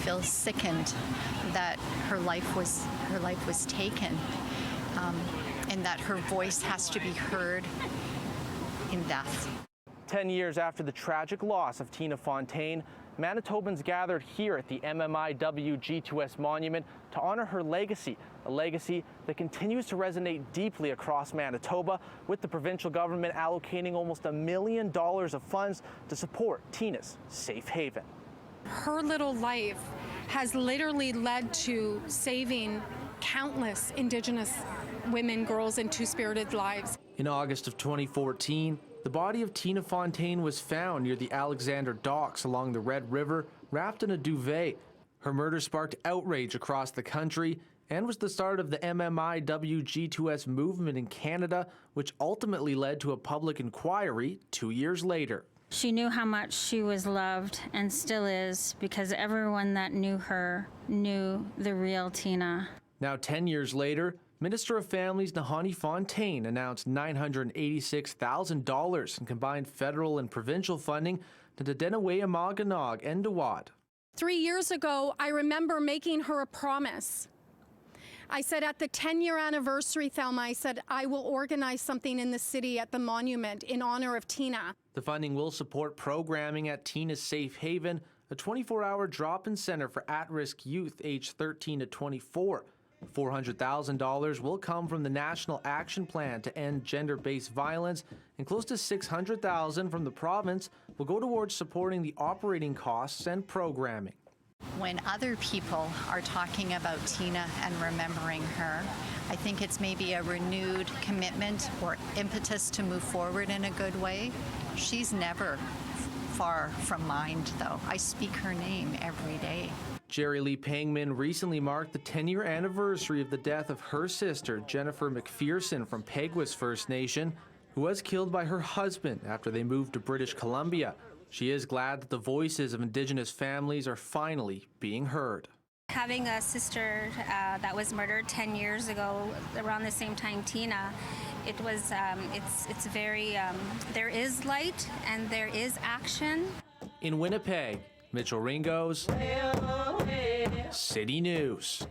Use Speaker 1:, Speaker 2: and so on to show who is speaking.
Speaker 1: feel sickened that her life was taken, and that her voice has to be heard in death.
Speaker 2: 10 years after the tragic loss of Tina Fontaine, Manitobans gathered here at the MMIW G2S monument to honor her legacy, a legacy that continues to resonate deeply across Manitoba, with the provincial government allocating almost $1 million of funds to support Tina's safe haven.
Speaker 3: Her little life has literally led to saving countless Indigenous women, girls, and two-spirited lives.
Speaker 2: In August of 2014, the body of Tina Fontaine was found near the Alexander Docks along the Red River, wrapped in a duvet. Her murder sparked outrage across the country and was the start of the MMIW G2S movement in Canada, which ultimately led to a public inquiry 2 years later.
Speaker 4: She knew how much she was loved and still is, because everyone that knew her knew the real Tina. Now 10 years later, Minister of Families Tina Fontaine announced $986,000 in combined federal and provincial funding to Dedenaway-Amaganog and Dawad.
Speaker 3: 3 years ago, I remember making her a promise. I said at the 10-year anniversary, Thelma, I said, I will organize something in the city at the monument in honor of Tina.
Speaker 2: The funding will support programming at Tina's Safe Haven, a 24-hour drop-in center for at-risk youth aged 13 to 24. $400,000 will come from the National Action Plan to End Gender-Based Violence, and close to $600,000 from the province will go towards supporting the operating costs and programming.
Speaker 1: When other people are talking about Tina and remembering her, I think it's maybe a renewed commitment or impetus to move forward in a good way. She's never far from mind, though. I speak her name every day.
Speaker 2: Jerry Lee Pangman recently marked the 10-year anniversary of the death of her sister, Jennifer McPherson from Peguis First Nation, who was killed by her husband after they moved to British Columbia. She is glad that the voices of Indigenous families are finally being heard.
Speaker 5: Having a sister that was murdered 10 years ago, around the same time Tina, it was, it's very, there is light and there is action.
Speaker 2: In Winnipeg, Mitchell Ringos, City News.